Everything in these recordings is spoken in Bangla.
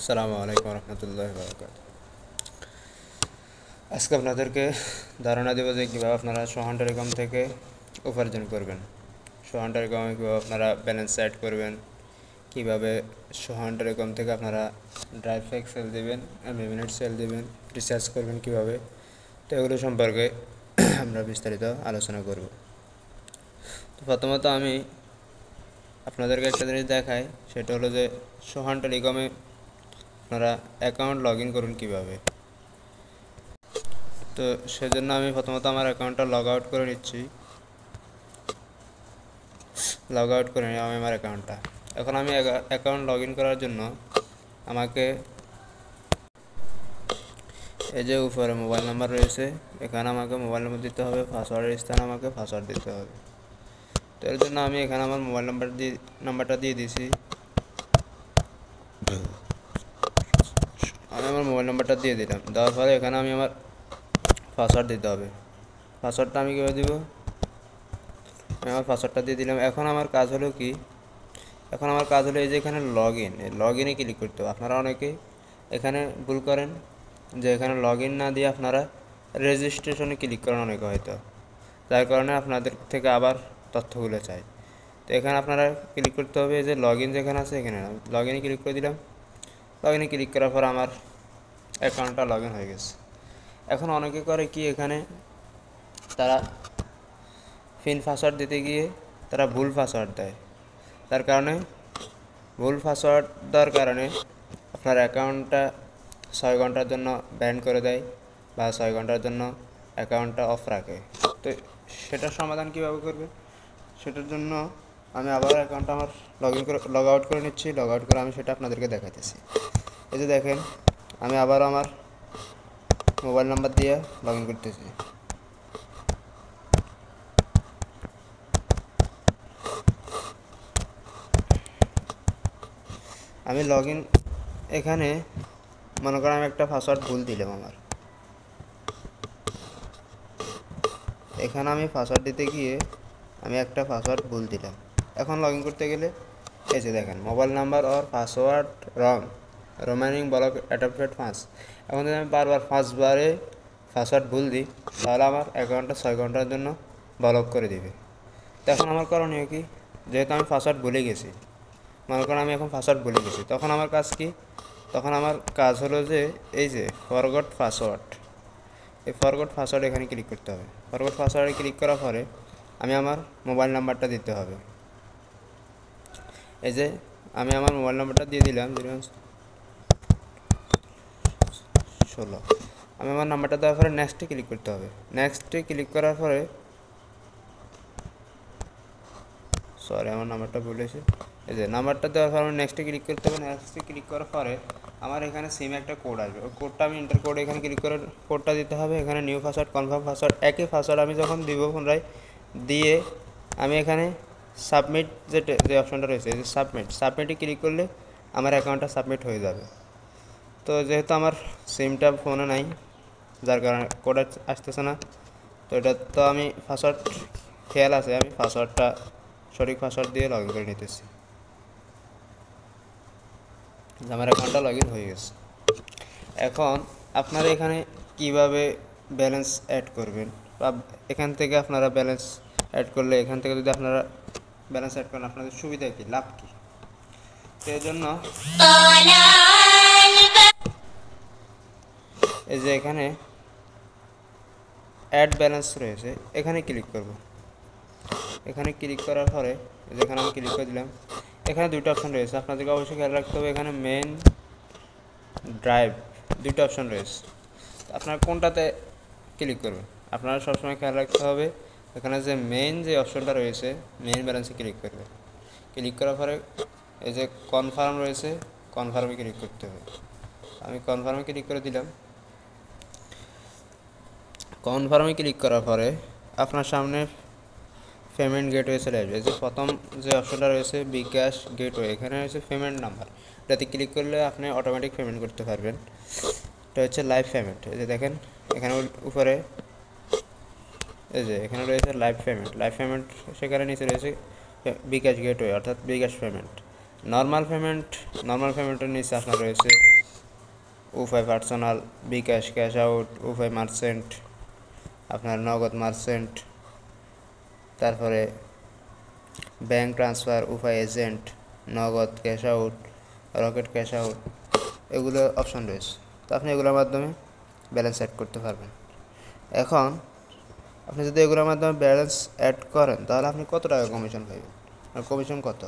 আসসালামু আলাইকুম রহমতুল্লাহি ওয়া বারাকাতুহু। আজকে আপনাদেরকে ধারণা দেব যে কীভাবে আপনারা সোহান টেলিকম থেকে উপার্জন করবেন। সোহান টেলিকমে কীভাবে আপনারা ব্যালেন্স অ্যাড করবেন, কীভাবে সোহান টেলিকম থেকে আপনারা ড্রাইভ প্যাক সেল দেবেন, মিনিট সেল দেবেন, রিচার্জ করবেন কীভাবে, তো এগুলো সম্পর্কে আমরা বিস্তারিত আলোচনা করব। তো প্রথমত আমি আপনাদেরকে একটা জিনিস দেখাই, সেটা হলো যে সোহান টেলিকমে আপনারা অ্যাকাউন্ট লগ ইন করুন কীভাবে। তো সেজন্য আমি প্রথমত আমার অ্যাকাউন্টটা লগ আউট করে নিচ্ছি। লগ আউট করে নিই আমি আমার অ্যাকাউন্টটা। এখন আমি অ্যাকাউন্ট লগ ইন করার জন্য আমাকে এই যে উপরে মোবাইল নাম্বার রয়েছে, এখানে আমাকে মোবাইল নাম্বার দিতে হবে, পাসওয়ার্ডের স্থানে আমাকে পাসওয়ার্ড দিতে হবে। তো এর জন্য আমি এখানে আমার মোবাইল নাম্বারটা দিয়ে দিয়েছি। আমি আমার মোবাইল নাম্বারটা দিয়ে দিলাম, দেওয়ার পরে এখানে আমি আমার পাসওয়ার্ড দিতে হবে। পাসওয়ার্ডটা আমি কীভাবে দিব, আমি আমার পাসওয়ার্ডটা দিয়ে দিলাম। এখন আমার কাজ হলো কি, এখন আমার কাজ হলো এই যে এখানে লগ ইনে ক্লিক করতে হবে। আপনারা অনেকেই এখানে ভুল করেন যে এখানে লগ ইন না দিয়ে আপনারা রেজিস্ট্রেশনে ক্লিক করেন অনেকে হয়তো, যার কারণে আপনাদের থেকে আবার তথ্যগুলো চাই। তো এখানে আপনারা ক্লিক করতে হবে, এই যে লগ ইন যেখানে আছে এখানে লগ ইনে ক্লিক করে দিলাম। লগ ইনে ক্লিক করার পর আমার অ্যাকাউন্টটা লগ ইন হয়ে গেছে। এখন অনেকে করে কি, এখানে তারা পিন পাসওয়ার্ড দিতে গিয়ে তারা ভুল পাসওয়ার্ড দেয়, তার কারণে ভুল পাসওয়ার্ড দেওয়ার কারণে আপনার অ্যাকাউন্টটা 6 ঘন্টার জন্য ব্যান করে দেয় বা 6 ঘন্টার জন্য অ্যাকাউন্টটা অফ রাখে। তো সেটার সমাধান কীভাবে করবে, সেটার জন্য আমি আবার অ্যাকাউন্টটা আমার লগ আউট করে নিচ্ছি। লগ আউট করে আমি সেটা আপনাদেরকে দেখাইতেছি। এই যে দেখেন, আমি আবার আমার মোবাইল নাম্বার দিয়ে লগ ইন করতেছি। আমি লগ ইন, এখানে মনে করেন আমি একটা পাসওয়ার্ড ভুল দিলাম এখানে আমি পাসওয়ার্ড দিতে গিয়ে আমি একটা পাসওয়ার্ড ভুল দিলাম। এখন লগ ইন করতে গেলে এই যে দেখেন, মোবাইল নাম্বার আর পাসওয়ার্ড রং রিমেইনিং ব্লক অ্যাডাপ্টেড 5। এখন যদি আমি বারবার 5 বারে পাসওয়ার্ড ভুল দিই, তাহলে আমার অ্যাকাউন্টটা 6 ঘন্টার জন্য ব্লক করে দিবে। তো এখন আমার করণীয় কি, যেহেতু আমি পাসওয়ার্ড ভুলে গেছি, মনে করেন আমি এখন পাসওয়ার্ড ভুলে গেছি, তখন আমার কাজ কি, তখন আমার কাজ হলো যে এই যে ফরগট পাসওয়ার্ড, এই ফরগট পাসওয়ার্ড এখানে ক্লিক করতে হবে। ফরগট পাসওয়ার্ডে ক্লিক করার পরে আমি আমার মোবাইল নাম্বারটা দিতে হবে। এই যে আমি আমার মোবাইল নাম্বারটা দিয়ে দিলাম 016। আমি আমার নাম্বারটা দেওয়ার পরে নেক্সটে ক্লিক করতে হবে। নেক্সটে ক্লিক করার পরে আমার নাম্বারটা ভুলেছি। এই যে নাম্বারটা দেওয়ার পর আমি নেক্সটে ক্লিক করতে হবে। নেক্সটে ক্লিক করার পরে আমার এখানে সিমে একটা কোড আসবে, ওই কোডটা আমি এন্টার করে এখানে ক্লিক করে কোডটা দিতে হবে। এখানে নিউ পাসওয়ার্ড, কনফার্ম পাসওয়ার্ড, একই পাসওয়ার্ড আমি যখন দিব পুনরায় দিয়ে আমি এখানে সাবমিট যে অপশনটা রয়েছে, এই যে সাবমিটে ক্লিক করলে আমার অ্যাকাউন্টটা সাবমিট হয়ে যাবে। তো যেহেতু আমার সিমটা ফোনে নাই, যার কারণে কোড আসতেছে না, তো এটা তো আমি পাসওয়ার্ড খেয়াল আছে, আমি পাসওয়ার্ডটা সঠিক পাসওয়ার্ড দিয়ে লগ ইন করে নিতেছি। আমার অ্যাকাউন্টটা লগ ইন হয়ে গেছে। এখন আপনারা এখানে কিভাবে ব্যালেন্স অ্যাড করবেন, বা এখান থেকে আপনারা ব্যালেন্স অ্যাড করলে, এখান থেকে যদি আপনারা ব্যালেন্স অ্যাড করেন আপনাদের সুবিধা কী, লাভ কী, সেই জন্য এই যে এখানে অ্যাড ব্যালেন্স রয়েছে, এখানে ক্লিক করব। এখানে ক্লিক করার পরে যেখানে আমি ক্লিক করে দিলাম, এখানে দুটো অপশন রয়েছে, আপনাদেরকে অবশ্যই খেয়াল রাখতে হবে। এখানে মেন, ড্রাইভ, দুটো অপশন রয়েছে, আপনারা কোনটাতে ক্লিক করবেন আপনারা সবসময় খেয়াল রাখতে হবে। এখানে যে মেইন যে অপশনটা রয়েছে, মেইন ব্যালেন্সে ক্লিক করবে। ক্লিক করার পরে এই যে কনফার্ম রয়েছে, কনফার্মে ক্লিক করতে হবে। আমি কনফার্মে ক্লিক করে দিলাম। কনফার্মে ক্লিক করার পরে আপনার সামনে পেমেন্ট গেটওয়ে চলে আসবে। যে প্রথম যে অপশনটা রয়েছে বিকাশ গেটওয়ে, এখানে রয়েছে পেমেন্ট নাম্বার, এটাতে ক্লিক করলে আপনি অটোমেটিক পেমেন্ট করতে পারবেন। এটা হচ্ছে লাইভ পেমেন্ট। এই যে দেখেন এখানে উপরে এই যে এখানে রয়েছে লাইভ পেমেন্ট, সেখানে নিচে রয়েছে বিকাশ গেটওয়ে অর্থাৎ বিকাশ পেমেন্ট। নর্মাল পেমেন্টের নিচে আপনার রয়েছে উপায় পার্সোনাল, বিকাশ, ক্যাশ আউট, উপায় মার্চেন্ট, আপনার নগদ মার্চেন্ট, তারপরে ব্যাঙ্ক ট্রান্সফার, উপায় এজেন্ট, নগদ cash out, rocket cash out, এগুলো অপশন রয়েছে। তো আপনি এগুলোর মাধ্যমে ব্যালেন্স অ্যাড করতে পারবেন। এখন আপনি যদি এগুলোর মাধ্যমে ব্যালেন্স অ্যাড করেন তাহলে আপনি কত টাকা কমিশন পাবেন, আর কমিশন কত।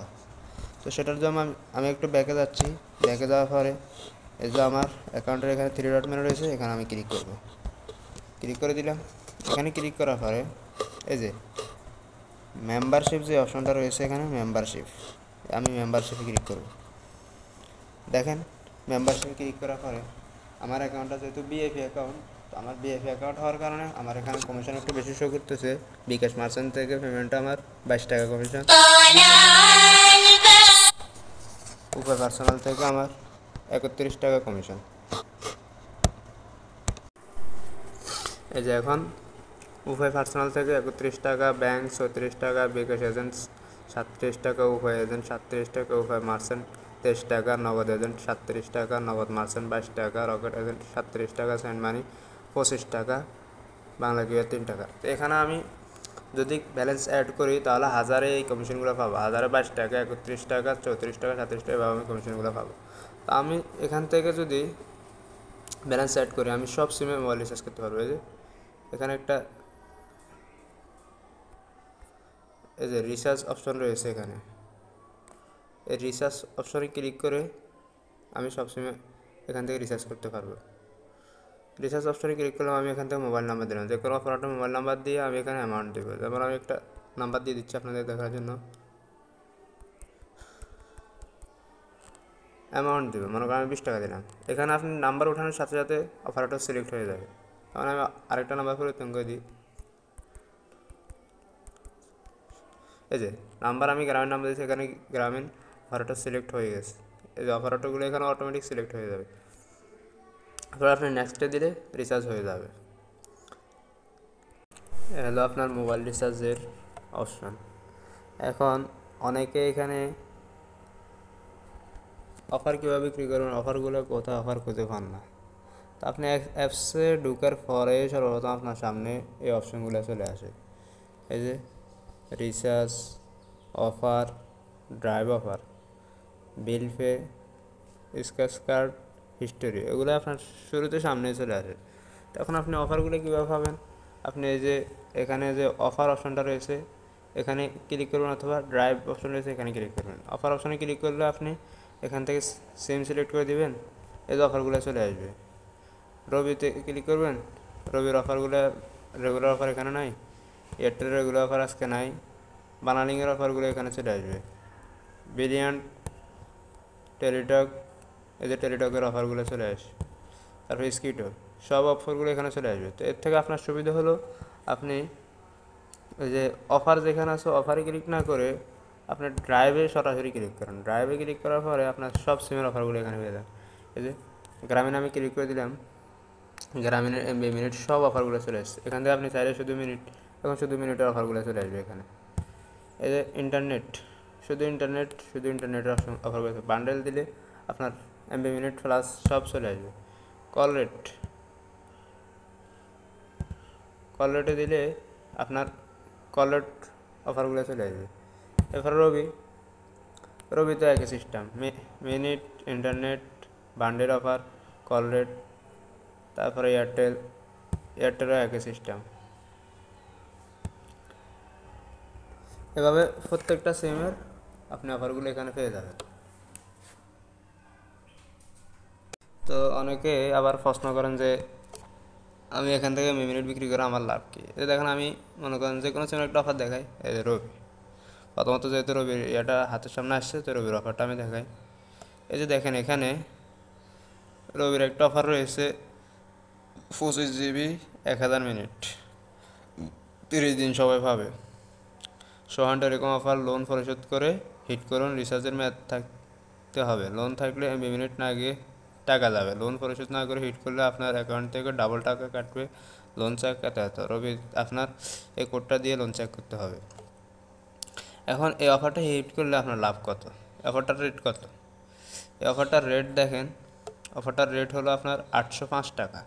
তো সেটার জন্য আমি একটু ব্যাকে যাচ্ছি। ব্যাকে যাওয়ার পরে এই যে আমার অ্যাকাউন্টের এখানে 3 ডট মেনু রয়েছে, এখানে আমি ক্লিক করব। ক্লিক করে দিলাম। এখানে ক্লিক করার পরে এই যে মেম্বারশিপ যে অপশনটা রয়েছে এখানে মেম্বারশিপ, আমি মেম্বারশিপে ক্লিক করব। দেখেন মেম্বারশিপে ক্লিক করার পরে আমার অ্যাকাউন্টটা যেহেতু বিএপি অ্যাকাউন্ট, তো আমার বিএপি অ্যাকাউন্ট হওয়ার কারণে আমার এখানে কমিশন একটু বেশি শো করতেছে। বিকাশ মার্চেন্ট থেকে পেমেন্টটা আমার 22 টাকা কমিশন, উপায় পার্সোনাল থেকে আমার 31 টাকা কমিশন। এই যে এখন উপায় পার্সোনাল থেকে 31 টাকা, ব্যাংক 34 টাকা, বিকাশ এজেন্ট 37 টাকা, উপায় এজেন্ট 37 টাকা, উপায় মার্চেন্ট 23 টাকা, নগদ এজেন্ট 37 টাকা, নগদ মার্চেন্ট 22 টাকা, রকেট এজেন্ট 37 টাকা, সেন্ড মানি 25 টাকা, বাংলা কিউআর 3 টাকা। তো এখানে আমি যদি ব্যালেন্স অ্যাড করি তাহলে হাজারে এই কমিশনগুলো পাবো, 1022 টাকা, 31 টাকা, 34 টাকা, 37 টাকা, এভাবে আমি কমিশনগুলো পাবো। তো আমি এখান থেকে যদি ব্যালেন্স অ্যাড করি আমি সব সিমে মোবাইল রিচার্জ করতে পারবো। এই যে এখানে একটা এই যে রিচার্জ অপশন রয়েছে, এখানে এই রিচার্জ অপশনে ক্লিক করে আমি সব সিমে এখান থেকে রিচার্জ করতে পারবো। রিচার্জ অপশনে ক্লিক করলাম, আমি এখান থেকে মোবাইল নাম্বার দিলাম, যে কোনো অপারেটর মোবাইল নাম্বার দিয়ে আমি এখানে অ্যামাউন্ট দেবো। যেমন আমি একটা নাম্বার দিয়ে দিচ্ছি আপনাদের দেখার জন্য, অ্যামাউন্ট দেবো, মনে করেন আমি 20 টাকা দিলাম। এখানে আপনি নাম্বার ওঠানোর সাথে সাথে অপারেটর সিলেক্ট হয়ে যাবে। তখন আমি আরেকটা নাম্বার পরিবর্তন করে দিই। এই যে নাম্বার আমি গ্রামীণ নাম্বার দিয়েছি, এখানে গ্রামীণ অপারেটর সিলেক্ট হয়ে গেছে। এই যে অপারেটরগুলো এখানে অটোমেটিক সিলেক্ট হয়ে যাবে। তারপর আপনি নেক্সটে দিলে রিচার্জ হয়ে যাবে। হলো আপনার মোবাইল রিচার্জের অপশান। এখন অনেকে এখানে অফার কীভাবে বিক্রি করবেন, অফারগুলো কোথায় অফার খুঁজে পান না। তো আপনি অ্যাপসে ঢোকার পরে সর্বপ্রথম আপনার সামনে এই অপশানগুলো চলে আসে। এই যে recharge, offer, drive offer, bill pay, scratch card, history, এগুলো আপনার শুরুতে সামনে চলে আসে। তখন আপনি অফারগুলো কীভাবে পাবেন, আপনি এই যে এখানে যে অফার অপশানটা রয়েছে এখানে ক্লিক করবেন, অথবা ড্রাইভ অপশান রয়েছে এখানে ক্লিক করবেন। অফার অপশানে ক্লিক করলে আপনি এখান থেকে সিম সিলেক্ট করে দেবেন, এই যে অফারগুলো চলে আসবে। রবিতে ক্লিক করবেন, রবির অফারগুলো রেগুলার অফার এখানে নাই, এয়ারটেলের রেগুলার অফার আজকে নাই, বানালিংয়ের অফারগুলো এখানে চলে আসবে। ব্রিলিয়ান্ট, টেলিটক, এই যে টেলিটকের অফারগুলো চলে আসে। তারপর স্কিটো, সব অফারগুলো এখানে চলে আসবে। তো এর থেকে আপনার সুবিধা হলো আপনি ওই যে অফার যেখানে আছে অফারে ক্লিক না করে আপনি ড্রাইভে সরাসরি ক্লিক করেন। ড্রাইভে ক্লিক করার পরে আপনার সব সিমের অফারগুলো এখানে পেয়ে যান। এই যে গ্রামীণ আমি ক্লিক করে দিলাম, গ্রামীণের এমবি মিনিট সব অফারগুলো চলে আসছে। এখান থেকে আপনি চাইলে শুধু মিনিট, এখন শুধু মিনিটের অফারগুলো চলে আসবে এখানে। এই যে ইন্টারনেট, শুধু ইন্টারনেটের অফারগুলো, বান্ডেল দিলে আপনার এমবি মিনিট প্লাস সব চলে আসবে। কল রেটে দিলে আপনার কল রেট অফারগুলো চলে আসবে। এরপর রবি তো একই system, minute, internet, bundle offer, call rate. তারপরে এয়ারটেলও একই সিস্টেম। এভাবে প্রত্যেকটা সিমের আপনি অফারগুলো এখানে পেয়ে যাবেন। তো অনেকে আবার প্রশ্ন করেন যে আমি এখান থেকে মিনিট বিক্রি করে আমার লাভ কী। এই দেখেন আমি মনে করেন যে কোনো সিমের একটা অফার দেখাই, এই যে রবি, প্রথমত যেহেতু রবির এটা হাতের সামনে আসছে তো রবির অফারটা আমি দেখাই। এই যে দেখেন এখানে রবির একটা অফার রয়েছে 25 জিবি 1000 মিনিট 30 দিন সবাই পাবে। সোহানটা এরকম অফার, লোন পরিশোধ করে হিট করুন, রিচার্জের মেয়াদ থাকতে হবে, লোন থাকলে এমবি মিনিট না গিয়ে টাকা যাবে, লোন পরিশোধ না করে হিট করলে আপনার অ্যাকাউন্ট থেকে ডাবল টাকা কাটবে, লোন চেক কাটাতে রবি আপনার এই কোডটা দিয়ে লোন চেক করতে হবে। এখন এই অফারটা হিট করলে আপনার লাভ কত, অফারটার রেট কত? এই অফারটার রেট দেখেন, অফারটার রেট হলো আপনার 805 টাকা।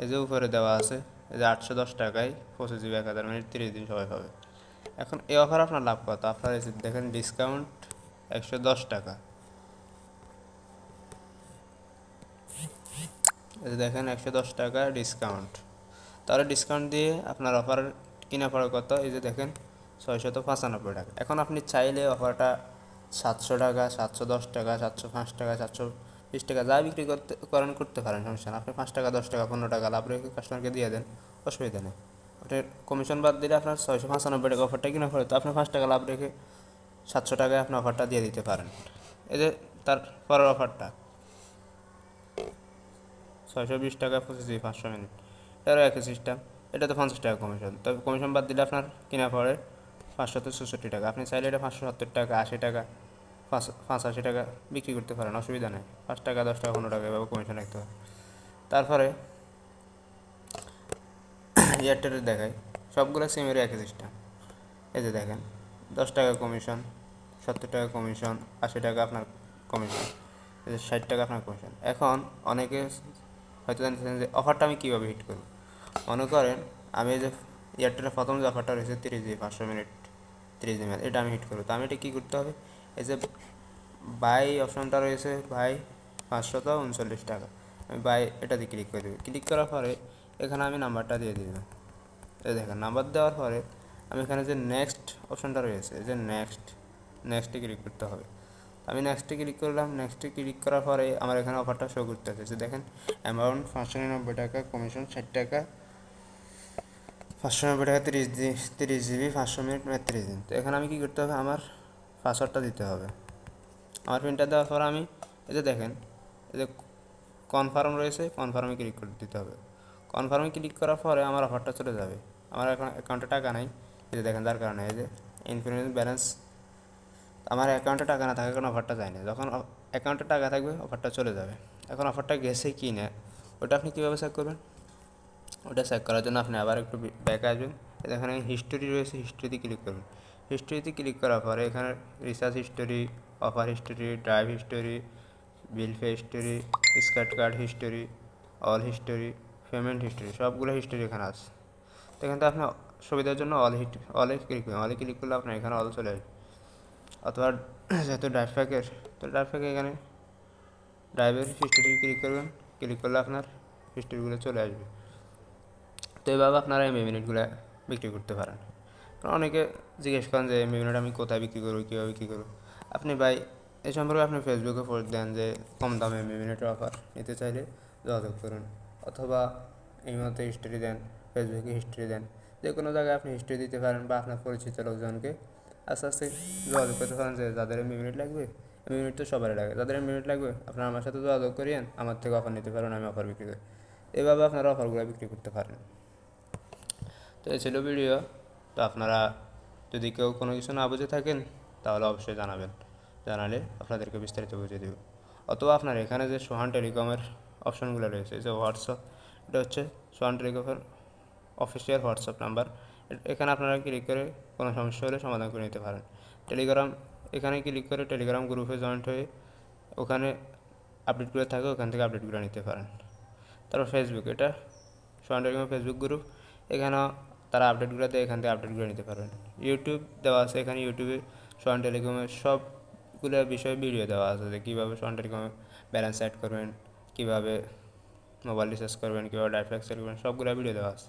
এই যে উপরে দেওয়া আছে, এই যে 810 টাকায় 25 GB 1000 মিনিট 30 দিন সবাই পাবে। এখন এই অফার আপনার লাভ কত? আপনার এই যে দেখেন ডিসকাউন্ট 110 টাকা। এই যে দেখেন 110 টাকা ডিসকাউন্ট। তাহলে ডিসকাউন্ট দিয়ে আপনার অফার কিনা পড়ে কত? এই যে দেখেন 695 টাকা। এখন আপনি চাইলে অফারটা 700 টাকা, 710 টাকা, 705 টাকা, 720 টাকা যা বিক্রি করতে পারেন, সমস্যা না। আপনি 5 টাকা, 10 টাকা, 15 টাকা লাভ রেখে কাস্টমারকে দিয়ে দেন, অসুবিধা নেই। ওটার কমিশন বাদ দিলে আপনার 695 টাকা অফারটা কিনা পড়ে, তো আপনি 5 টাকা লাভ রেখে 700 টাকায় আপনি অফারটা দিয়ে দিতে পারেন। এই যে তার পরের অফারটা 620 টাকা 25 500 মিনিট, এরও একই সিস্টেম। এটাতে 50 টাকা কমিশন, তবে কমিশন বাদ দিলে আপনার কিনা পড়ে 564 টাকা। আপনি চাইলে এটা 570 টাকা, 80 টাকা, 85 টাকা বিক্রি করতে পারেন, অসুবিধা নেই। 5 টাকা, 10 টাকা, 15 টাকা এভাবে কমিশন রাখতে পারেন। তারপরে এয়ারটেলের দেখায়, সবগুলো সিমের একই সিস্টেম। এই যে দেখেন 10 টাকা কমিশন, 70 টাকা কমিশন, 80 টাকা আপনার কমিশন, এই যে 60 টাকা আপনার কমিশন। এখন অনেকে হয়তো জানতেছেন যে অফারটা আমি কীভাবে হিট করব। মনে করেন আমি এই যে এয়ারটেলের প্রথম যে অফারটা রয়েছে 30 GB 500 মিনিট 30 দিন, এটা আমি হিট করবো। তো আমি এটা কী করতে হবে? এই যে বাই অপশনটা রয়েছে, বাই 539 টাকা, আমি বাই এটাতে ক্লিক করে দেবো। ক্লিক করার পরে এখানে আমি নাম্বারটা দিয়ে দিব। এই দেখেন নাম্বার দেওয়ার পরে আমি এখানে যে নেক্সট অপশনটা রয়েছে, যে নেক্সটে ক্লিক করতে হবে। আমি নেক্সটে ক্লিক করলাম। নেক্সটে ক্লিক করার পরে আমার এখানে অফারটা শো করতে আছে, দেখেন অ্যামাউন্ট 599 টাকা, কমিশন 60 টাকা, 599 টাকা 30 GB 500 মিনিট 30 দিন। তো এখানে আমি কী করতে হবে? আমার পাসওয়ার্ডটা দিতে হবে। আমার পিনটা দেওয়ার পর আমি এই যে দেখেন, এই যে কনফার্ম রয়েছে, কনফার্মে ক্লিক করে দিতে হবে। কনফার্মে ক্লিক করার পরে আমার অফারটা চলে যাবে। আমার এখন অ্যাকাউন্টে টাকা নাই, এই যে দেখেন, যার কারণে এই যে ইনফিনিট ব্যালেন্স, আমার অ্যাকাউন্টে টাকা না থাকার কারণে অফারটা যায় না। যখন অ্যাকাউন্টে টাকা থাকবে অফারটা চলে যাবে। এখন অফারটা গেছে কি না ওটা আপনি কীভাবে চেক করবেন? ওটা চেক করার জন্য আপনি আবার একটু ব্যাকে আসবেন। এখানে হিস্টোরি রয়েছে, হিস্টোরিতে ক্লিক করবেন। হিস্টোরিতে ক্লিক করার পরে এখানে recharge history, offer history, drive history, bill pay history, scratch card history, all history, payment history, সবগুলো হিস্টোরি এখানে আছে। তো এখান থেকে আপনার সুবিধার জন্য অলে ক্লিক করবেন। অলে ক্লিক করলে আপনার এখানে অল চলে আসবে। অথবা যেহেতু ড্রাইভ প্যাকের, তো ড্রাইভ প্যাকে এখানে ড্রাইভের হিস্টোরি ক্লিক করবেন। ক্লিক করলে আপনার হিস্টোরিগুলো চলে আসবে। তো এইভাবে আপনারা এমবি মিনিটগুলো বিক্রি করতে পারেন। কারণ অনেকে জিজ্ঞেস করেন যে এমবি মিনিট আমি কোথায় বিক্রি করবো, কীভাবে বিক্রি করবো। আপনি ভাই এই সম্পর্কে আপনি ফেসবুকে পোস্ট দেন যে কম দামে এমবি মিনিটের অফার নিতে চাইলে যোগাযোগ করুন, অথবা এই মতো হিস্ট্রি দেন, ফেসবুকে হিস্ট্রি দেন। যে কোনো জায়গায় আপনি হিস্ট্রি দিতে পারেন, বা আপনার পরিচিত লোকজনকে আস্তে আস্তে যোগাযোগ করতে পারেন যে যাদের এমবি মিনিট লাগবে। এমবি মিনিট তো সবারই লাগে, যাদের এমবি মিনিট লাগবে আপনারা আমার সাথে যোগাযোগ করিয়েন, আমার থেকে অফার নিতে পারেন, আমি অফার বিক্রি করি। এভাবে আপনারা অফারগুলো বিক্রি করতে পারেন। তো এই ছিল ভিডিও। তো আপনারা যদি কেউ কোনো কিছু না বুঝে থাকেন তাহলে অবশ্যই জানাবেন, জানালে আপনাদেরকে বিস্তারিত বুঝিয়ে দেব। অথবা আপনার এখানে যে সোহান টেলিকমের অপশনগুলো রয়েছে, যে হোয়াটসঅ্যাপ, এটা হচ্ছে সোহান টেলিকমের অফিসিয়াল হোয়াটসঅ্যাপ নাম্বার। এখানে আপনারা ক্লিক করে কোনো সমস্যা হলে সমাধান করে নিতে পারেন। টেলিগ্রাম, এখানে ক্লিক করে টেলিগ্রাম গ্রুপে জয়েন্ট হয়ে ওখানে আপডেটগুলো থাকে, ওখান থেকে আপডেটগুলো নিতে পারেন। তারপর ফেসবুক, এটা সোহান টেলিকমের ফেসবুক গ্রুপ, এখানেও তারা আপডেটগুলো দেয়, এখান থেকে আপডেটগুলো নিতে পারবেন। ইউটিউব দেওয়া আছে, এখানে ইউটিউবে সোহান টেলিকমের সবগুলো বিষয়ে ভিডিও দেওয়া আছে, যে কীভাবে সোহান টেলিকমে ব্যালেন্স অ্যাড করবেন, কীভাবে মোবাইল রিচার্জ করবেন, কীভাবে ডাটা প্যাক সেট করবেন, সবগুলো ভিডিও দেওয়া আছে।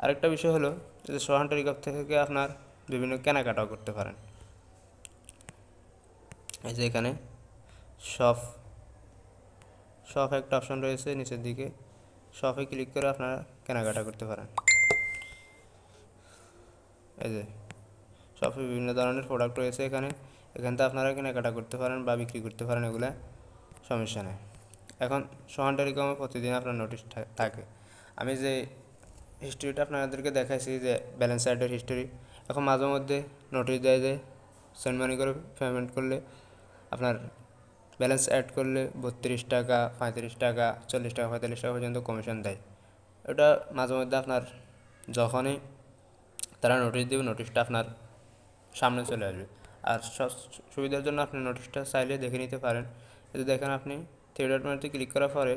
আরেকটা বিষয় হলো যে সোহান টেলিকম থেকে আপনার বিভিন্ন কেনাকাটাও করতে পারেন। এই যে এখানে শপ শপ একটা অপশন রয়েছে নিচের দিকে, শপে ক্লিক করে আপনারা কেনাকাটা করতে পারেন। এই যে শপে বিভিন্ন ধরনের প্রোডাক্ট রয়েছে এখান থেকে আপনারা কেনাকাটা করতে পারেন বা বিক্রি করতে পারেন, এগুলো সমস্যা নেই। এখন সোহান টেলিকমে প্রতিদিন আপনার নোটিশ থাকে। আমি যে হিস্ট্রিটা আপনাদেরকে দেখাইছি, যে ব্যালেন্স অ্যাডের হিস্ট্রি, এখন মাঝে মধ্যে নোটিশ দেয় যে সেন্ড মানি করে পেমেন্ট করলে আপনার ব্যালেন্স অ্যাড করলে 32 টাকা, 35 টাকা, 40 টাকা, 45 টাকা পর্যন্ত কমিশন দেয়। ওটা মাঝে মধ্যে আপনার যখনই তারা নোটিশ দেবে, নোটিশটা আপনার সামনে চলে আসবে। আর সুবিধার জন্য আপনি নোটিশটা চাইলে দেখে নিতে পারেন। যদি দেখেন আপনি থ্রি ডট মেনুতে ক্লিক করার পরে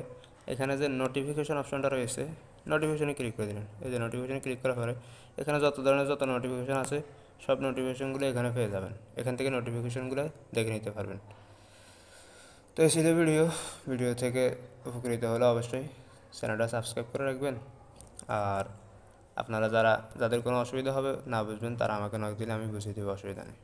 এখানে যে নোটিফিকেশন অপশনটা রয়েছে, নোটিফিকেশনে ক্লিক করে দিলেন। এই যে নোটিফিকেশনে ক্লিক করার পরে এখানে যত ধরনের যত নোটিফিকেশন আছে সব নোটিফিকেশনগুলো এখানে পেয়ে যাবেন। এখান থেকে নোটিফিকেশনগুলো দেখে নিতে পারবেন। তো এই ছিল ভিডিও থেকে উপকৃত হলে অবশ্যই চ্যানেলটা সাবস্ক্রাইব করে রাখবেন। আর আপনারা যাদের কোনো অসুবিধা হবে না বুঝবেন তারা আমাকে নক দিলে আমি বুঝিয়ে দেবো, অসুবিধা নেই।